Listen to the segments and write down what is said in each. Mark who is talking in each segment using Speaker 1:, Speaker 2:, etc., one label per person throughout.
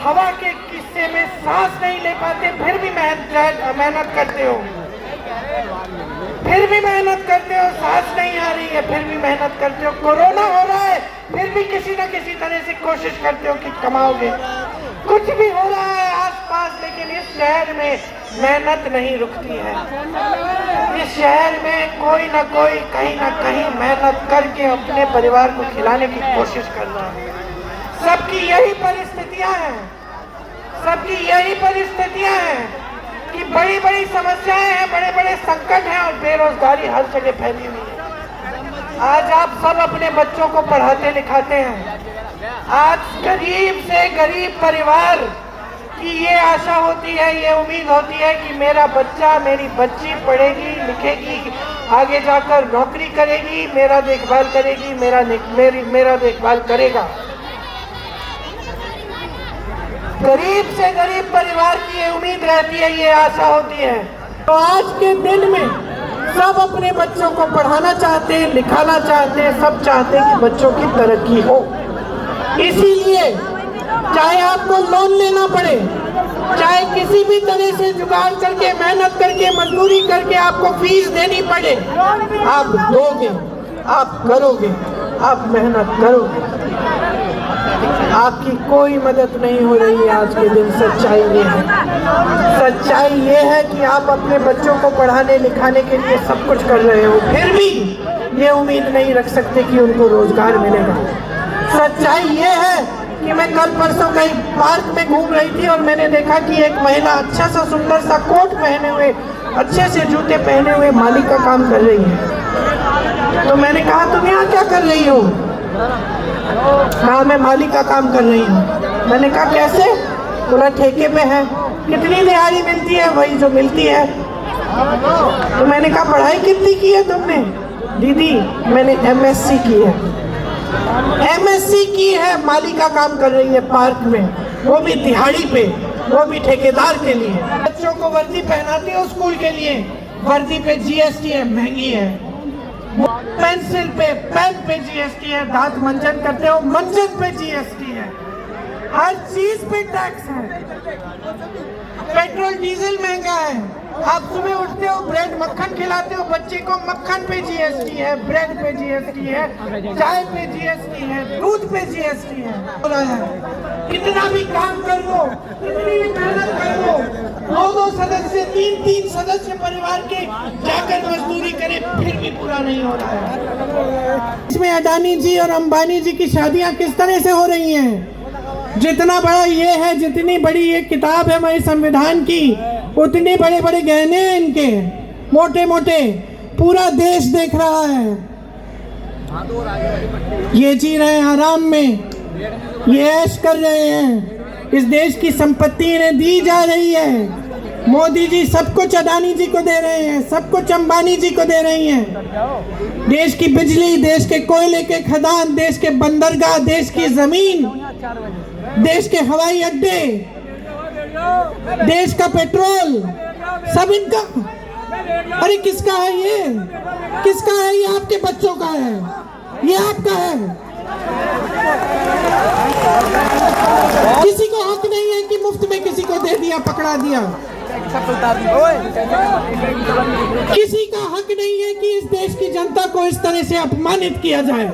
Speaker 1: हवा के किस्से में सांस नहीं ले पाते, फिर भी मेहनत करते हो, फिर भी मेहनत करते हो। सांस नहीं आ रही है, फिर भी मेहनत करते हो। कोरोना हो रहा है, फिर भी किसी न किसी तरह से कोशिश करते हो कि कमाओगे। कुछ भी हो रहा है आसपास, लेकिन इस शहर में मेहनत नहीं रुकती है। इस शहर में कोई ना कोई कहीं ना कहीं मेहनत करके अपने परिवार को खिलाने की कोशिश कर रहा है। सबकी यही परिस्थितियां हैं, सबकी यही परिस्थितियां हैं कि बड़ी बड़ी समस्याएं हैं, बड़े बड़े संकट हैं और बेरोजगारी हर जगह फैली हुई है। आज आप सब अपने बच्चों को पढ़ाते लिखाते हैं। आज गरीब से गरीब परिवार की ये आशा होती है, ये उम्मीद होती है कि मेरा बच्चा, मेरी बच्ची पढ़ेगी लिखेगी, आगे जाकर नौकरी करेगी, मेरा देखभाल करेगी, मेरा देखभाल करेगा। गरीब से गरीब परिवार की ये उम्मीद रहती है, ये आशा होती है। तो आज के दिन में सब अपने बच्चों को पढ़ाना चाहते हैं, लिखाना चाहते हैं, सब चाहते हैं कि बच्चों की तरक्की हो। इसीलिए चाहे आपको लोन लेना पड़े, चाहे किसी भी तरह से जुगाड़ करके, मेहनत करके, मजदूरी करके आपको फीस देनी पड़े, आप दोगे, आप करोगे, आप मेहनत करोगे। आपकी कोई मदद नहीं हो रही है आज के दिन। सच्चाई ये है, सच्चाई ये है कि आप अपने बच्चों को पढ़ाने लिखाने के लिए सब कुछ कर रहे हो, फिर भी ये उम्मीद नहीं रख सकते कि उनको रोजगार मिलेगा। सच्चाई ये है कि मैं कल परसों कहीं पार्क में घूम रही थी और मैंने देखा कि एक महिला अच्छा सा सुंदर सा कोट पहने हुए, अच्छे से जूते पहने हुए माली का काम कर रही है। तो मैंने कहा तुम यहाँ क्या कर रही हो? कहा मैं माली का काम कर रही हूँ। मैंने कहा कैसे? बोला ठेके पे है। कितनी दिहाड़ी मिलती है? वही जो मिलती है। तो मैंने कहा पढ़ाई कितनी की है तुमने? दीदी मैंने MSc की है। MSc की है, माली का काम कर रही है पार्क में, वो भी दिहाड़ी पे, वो भी ठेकेदार के लिए। बच्चों को वर्दी पहनाते हो स्कूल के लिए, वर्दी पे GST है, महंगी है। पेंसिल पे, पेन पे GST है, दांत मंजन करते हो, मंजन पे GST है, हर चीज पे टैक्स है। पेट्रोल डीजल महंगा है। आप सुबह उठते हो, ब्रेड मक्खन खिलाते हो बच्चे को, मक्खन पे GST है, ब्रेड पे GST है, चाय पे GST है, दूध पे GST है। कितना भी काम कर लो, कितनी भी मेहनत कर लो, 2-2 सदस्य, 3-3 सदस्य परिवार के जाकर मजदूरी करें, फिर भी पूरा नहीं हो रहा है। इसमें अडानी जी और अंबानी जी की शादियां किस तरह से हो रही हैं? जितना बड़ा ये है, जितनी बड़ी ये किताब है हमारे संविधान की, उतने बड़े बड़े गहने हैं इनके, मोटे मोटे, पूरा देश देख रहा है। ये जी रहे हैं आराम में, ये ऐश कर रहे हैं, इस देश की संपत्ति इन्हें दी जा रही है। मोदी जी सब कुछ अडानी जी को दे रहे हैं, सब कुछ अंबानी जी को दे रही हैं। देश की बिजली, देश के कोयले के खदान, देश के बंदरगाह, देश की जमीन, देश के हवाई अड्डे, देश का पेट्रोल, सब इनका। अरे किसका है ये? किसका है ये? आपके बच्चों का है, ये आपका है। किसी को हक नहीं है कि मुफ्त में किसी को दे दिया, पकड़ा दिया। किसी का हक नहीं है कि इस देश की जनता को इस तरह से अपमानित किया जाए,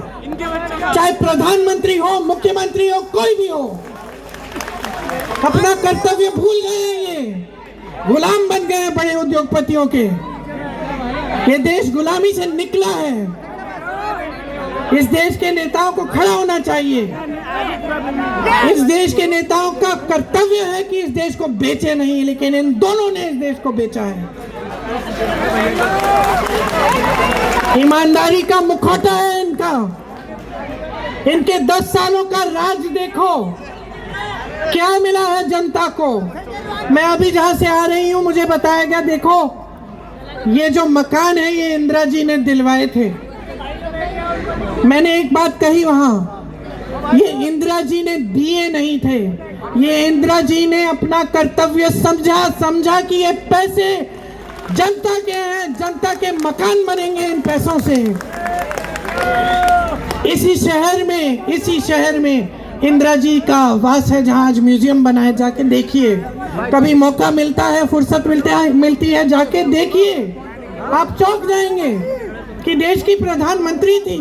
Speaker 1: चाहे प्रधानमंत्री हो, मुख्यमंत्री हो, कोई भी हो। अपना कर्तव्य भूल गए हैं, ये गुलाम बन गए हैं बड़े उद्योगपतियों के। ये देश गुलामी से निकला है। इस देश के नेताओं को खड़ा होना चाहिए। इस देश के नेताओं का कर्तव्य है कि इस देश को बेचे नहीं, लेकिन इन दोनों ने इस देश को बेचा है। ईमानदारी का मुखौटा है इनका। इनके 10 सालों का राज देखो, क्या मिला है जनता को। मैं अभी जहां से आ रही हूं, मुझे बताया गया देखो ये जो मकान है ये इंदिरा जी ने दिलवाए थे। मैंने एक बात कही वहां, ये इंदिरा जी ने दिए नहीं थे, ये इंदिरा जी ने अपना कर्तव्य समझा कि ये पैसे जनता के हैं, जनता के मकान बनेंगे इन पैसों से। इसी शहर में इंदिरा जी का वास है जहाँ आज म्यूजियम बनाया, जाके देखिए। कभी मौका मिलता है, फुर्सत मिलती है, जाके देखिए, आप चौंक जाएंगे कि देश की प्रधानमंत्री थी।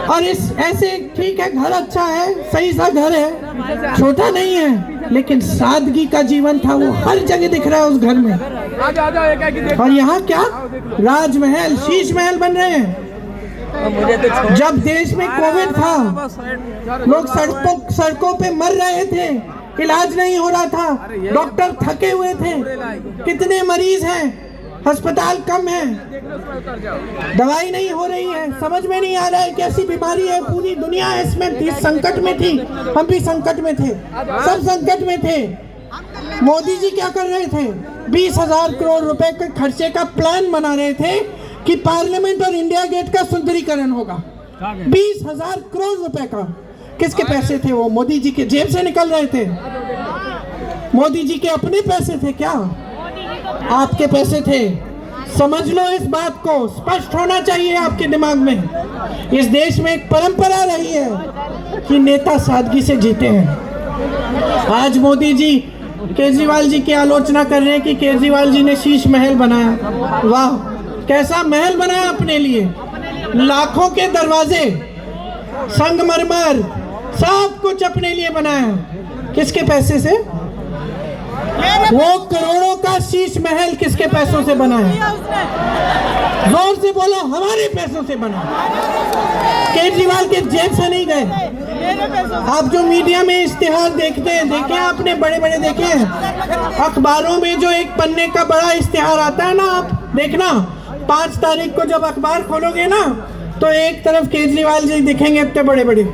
Speaker 1: और इस ऐसे ठीक है, घर अच्छा है, सही सा घर है, छोटा नहीं है, लेकिन सादगी का जीवन था, वो हर जगह दिख रहा है उस घर में। और यहाँ क्या राजमहल, शीश महल बन रहे हैं। जब देश में कोविड था, लोग सड़कों पे मर रहे थे, इलाज नहीं हो रहा था, डॉक्टर थके हुए थे, कितने मरीज हैं, अस्पताल कम है, दवाई नहीं हो रही है, समझ में नहीं आ रहा है कैसी बीमारी है, पूरी दुनिया इसमें संकट में थी, हम भी संकट में थे, सब संकट में थे। मोदी जी क्या कर रहे थे? 20,000 करोड़ रुपए के खर्चे का प्लान बना रहे थे कि पार्लियामेंट और इंडिया गेट का सुंदरीकरण होगा। 20,000 करोड़ रुपए का। किसके पैसे थे वो? मोदी जी के जेब से निकल रहे थे। मोदी जी के अपने पैसे थे क्या? आपके पैसे थे। समझ लो इस बात को, स्पष्ट होना चाहिए आपके दिमाग में। इस देश में एक परंपरा रही है कि नेता सादगी से जीते हैं। आज मोदी जी केजरीवाल जी की आलोचना कर रहे हैं कि केजरीवाल जी ने शीश महल बनाया। वाह, कैसा महल बनाया अपने लिए, लाखों के दरवाजे, संगमरमर, सब कुछ अपने लिए बनाया। किसके पैसे से? वो करोड़ों का शीश महल किसके पैसों से बना है? जोर से बोलो, हमारे पैसों से बना। केजरीवाल के जेब से नहीं गए। आप जो मीडिया में इश्तिहार देखते हैं, देखे आपने, बड़े बड़े देखे हैं अखबारों में, जो एक पन्ने का बड़ा इश्तिहार आता है ना, आप देखना 5 तारीख को जब अखबार खोलोगे ना, तो एक तरफ केजरीवाल जी दिखेंगे इतने बड़े बड़े,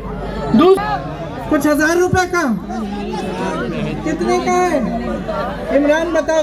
Speaker 1: कुछ 1000 रुपए का, कितने का है इमरान बताओ।